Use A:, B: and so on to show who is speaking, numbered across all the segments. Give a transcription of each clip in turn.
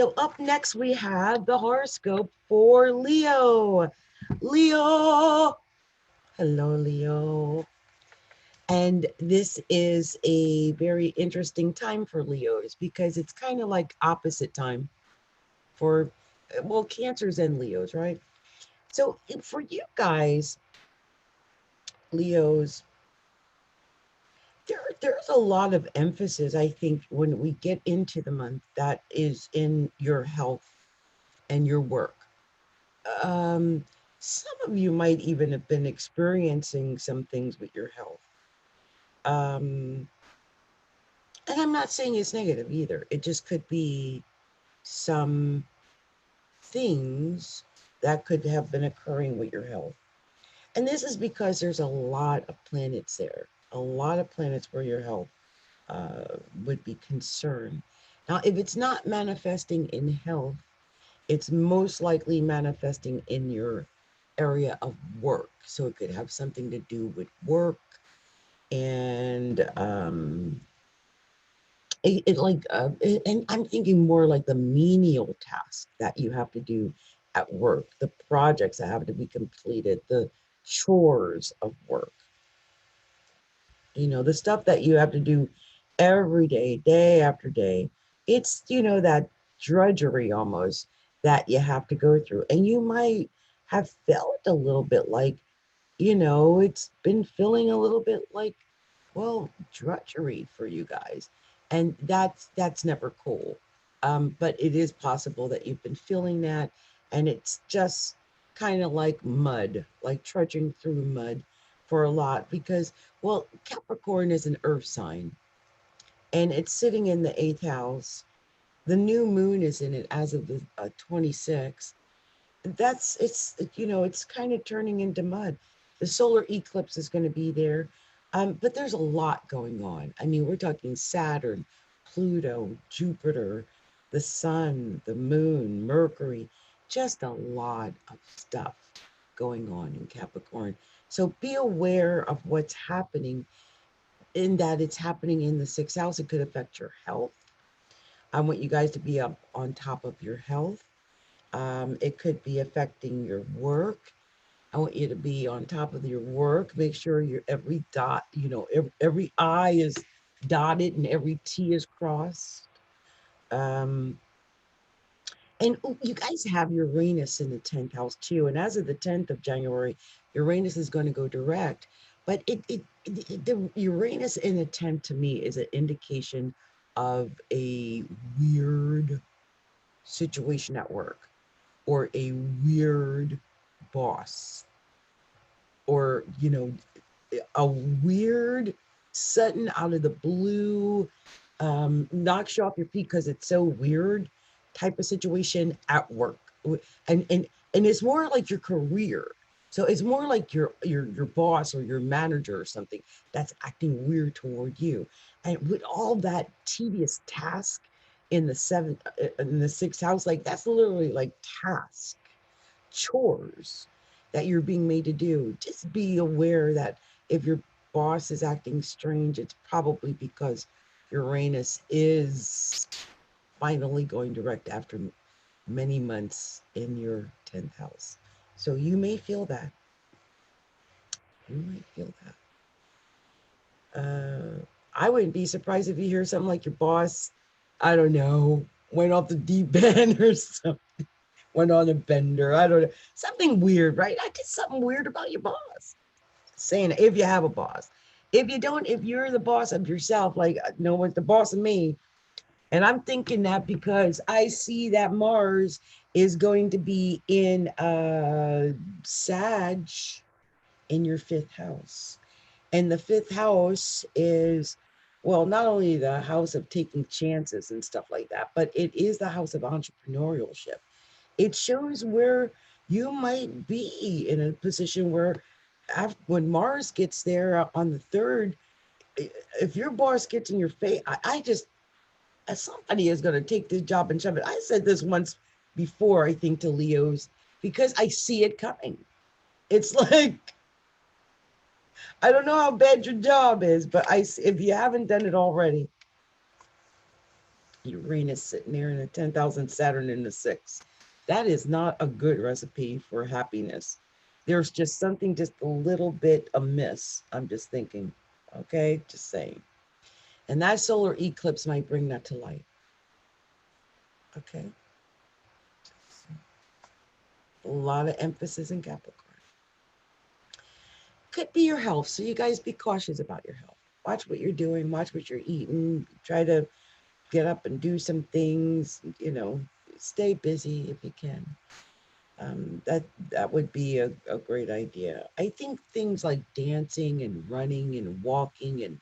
A: So up next, we have the horoscope for Leo. Leo. Hello, Leo. And this is a very interesting time for Leos because it's kind of like opposite time for, well, Cancers and Leos, right? So for you guys, Leos, there's a lot of emphasis, I think, when we get into the month that is in your health and your work. Um, some of you might even have been experiencing some things with your health. Um, and I'm not saying it's negative either. It just could be some things that could have been occurring with your health. And this is because there's a lot of planets there, a lot of planets where your health would be concerned. Now, if it's not manifesting in health, it's most likely manifesting in your area of work. So it could have something to do with work and and I'm thinking more like the menial tasks that you have to do at work, the projects that have to be completed, the chores of work, the stuff that you have to do every day, day after day. It's, that drudgery almost that you have to go through. And you might have felt a little bit like, it's been feeling a little bit like, well, drudgery for you guys. And that's never cool. But it is possible that you've been feeling that, and it's just kind of like mud, like trudging through mud for a lot because, well, Capricorn is an earth sign and it's sitting in the eighth house. The new moon is in it as of the 26th. It's kind of turning into mud. The solar eclipse is going to be there, but there's a lot going on. I mean, we're talking Saturn, Pluto, Jupiter, the sun, the moon, Mercury, just a lot of stuff going on in Capricorn. So be aware of what's happening, in that it's happening in the sixth house. It could affect your health. I want you guys to be up on top of your health. It could be affecting your work. I want you to be on top of your work. Make sure your every dot, every I is dotted and every T is crossed. Um, and you guys have Uranus in the 10th house too. And as of the 10th of January, Uranus is going to go direct. But the Uranus in the 10th to me is an indication of a weird situation at work, or a weird boss, or a weird sudden out of the blue, knocks you off your feet because it's so weird type of situation at work. And it's more like your career. So it's more like your boss or your manager or something that's acting weird toward you. And with all that tedious task in the sixth house, like that's literally like task, chores that you're being made to do. Just be aware that if your boss is acting strange, it's probably because Uranus is finally going direct after many months in your 10th house. So you may feel that. You might feel that. I wouldn't be surprised if you hear something like your boss, I don't know, went off the deep end or something, went on a bender. I don't know. Something weird, right? I did something weird about your boss. Saying if you have a boss. If you don't, if you're the boss of yourself, like no one's the boss of me. And I'm thinking that because I see that Mars is going to be in Sag in your fifth house. And the fifth house is, well, not only the house of taking chances and stuff like that, but it is the house of entrepreneurship. It shows where you might be in a position where when Mars gets there on the third, if your boss gets in your face, I just, somebody is going to take this job and shove it. I said this once before, I think, to Leos, because I see it coming. It's like, I don't know how bad your job is, but if you haven't done it already, Uranus sitting there in a 10,000, Saturn in the six. That is not a good recipe for happiness. There's just something just a little bit amiss. I'm just thinking, okay, just saying. And that solar eclipse might bring that to light. Okay. A lot of emphasis in Capricorn. Could be your health. So you guys be cautious about your health. Watch what you're doing, watch what you're eating, try to get up and do some things, stay busy if you can. That would be a great idea. I think things like dancing and running and walking and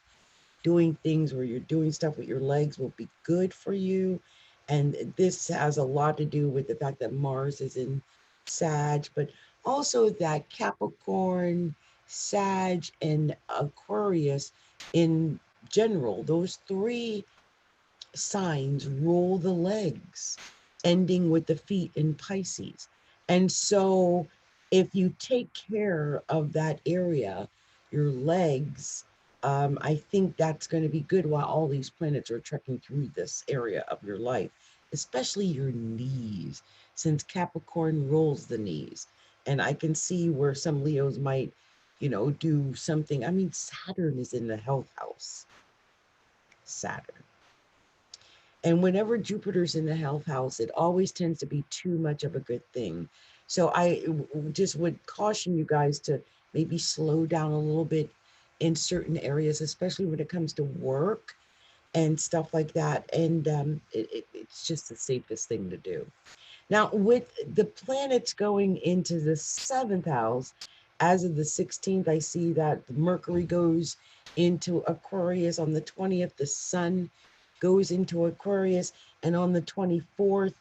A: doing things where you're doing stuff with your legs will be good for you. And this has a lot to do with the fact that Mars is in Sag, but also that Capricorn, Sag, and Aquarius in general, those three signs roll the legs, ending with the feet in Pisces. And so, if you take care of that area, your legs, I think that's going to be good while all these planets are trekking through this area of your life, especially your knees, since Capricorn rolls the knees. And I can see where some Leos might, do something. I mean, Saturn is in the health house. Saturn. And whenever Jupiter's in the health house, it always tends to be too much of a good thing. So I just would caution you guys to maybe slow down a little bit in certain areas, especially when it comes to work and stuff like that. And it's just the safest thing to do. Now, with the planets going into the seventh house, as of the 16th, I see that Mercury goes into Aquarius. On the 20th, the Sun goes into Aquarius. And on the 24th,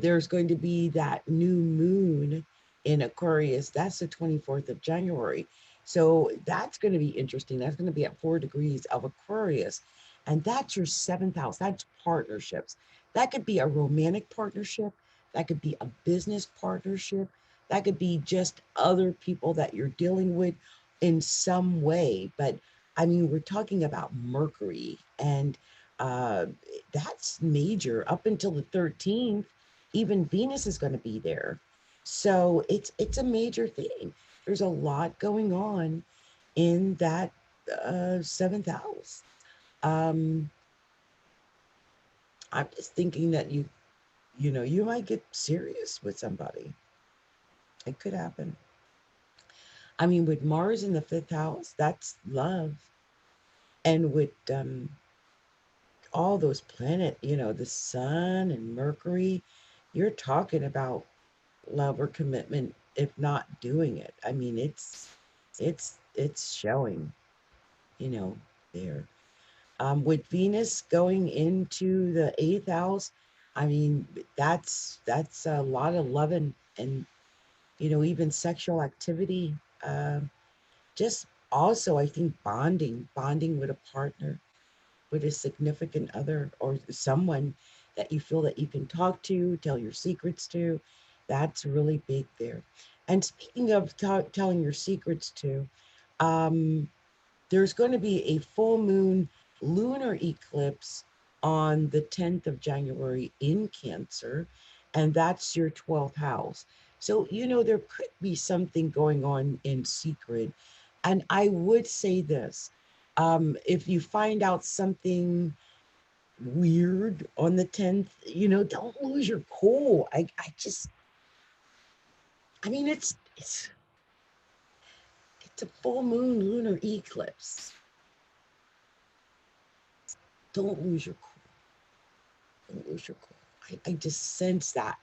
A: there's going to be that new moon in Aquarius. That's the 24th of January. So that's going to be interesting. That's going to be at 4 degrees of Aquarius. And that's your seventh house. That's partnerships. That could be a romantic partnership. That could be a business partnership. That could be just other people that you're dealing with in some way. But I mean, we're talking about Mercury, and uh, that's major up until the 13th. Even Venus is going to be there. So it's a major thing. There's a lot going on in that seventh house. Um, I'm just thinking that you might get serious with somebody. It could happen. I mean, with Mars in the fifth house, that's love. And with all those planets, the sun and Mercury, you're talking about love or commitment, if not doing it. I mean, it's showing, you know, there. With Venus going into the eighth house, I mean, that's a lot of love and even sexual activity. Just also, I think bonding with a partner, with a significant other, or someone that you feel that you can talk to, tell your secrets to. That's really big there. And speaking of telling your secrets to, um, there's going to be a full moon lunar eclipse on the 10th of January in Cancer, and that's your 12th house. So, there could be something going on in secret. And I would say this, if you find out something weird on the 10th, don't lose your cool. I mean, it's a full moon lunar eclipse. Don't lose your cool. Don't lose your cool. I just sense that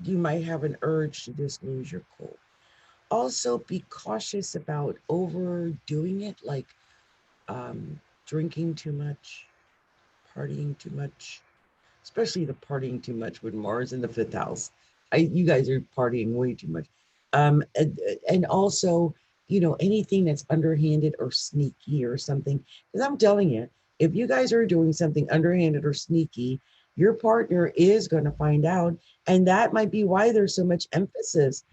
A: you might have an urge to just lose your cool. Also, be cautious about overdoing it, like drinking too much, partying too much, especially the partying too much with Mars in the fifth house. You guys are partying way too much. And also, anything that's underhanded or sneaky or something. Because I'm telling you, if you guys are doing something underhanded or sneaky, your partner is going to find out. And that might be why there's so much emphasis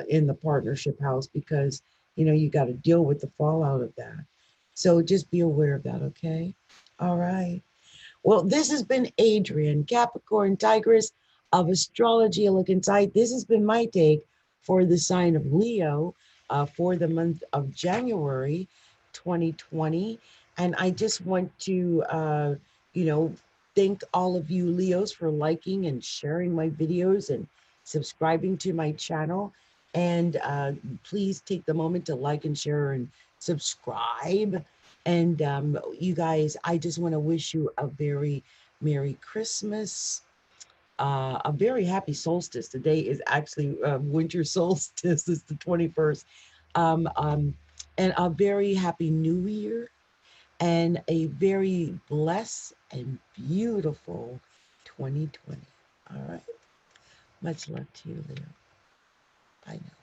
A: in the partnership house, because, you got to deal with the fallout of that. So just be aware of that, okay? All right. Well, this has been Adrienne, Capricorntigress of Astrology, a look inside. This has been my take for the sign of Leo for the month of January 2020. And I just want to, you know, thank all of you Leos for liking and sharing my videos and subscribing to my channel. And please take the moment to like and share and subscribe. And you guys, I just want to wish you a very Merry Christmas, a very happy solstice. Today is actually winter solstice, it's the 21st. Um, um, and a very happy new year and a very blessed and beautiful 2020. All right. Much love to you, Leo. Bye now.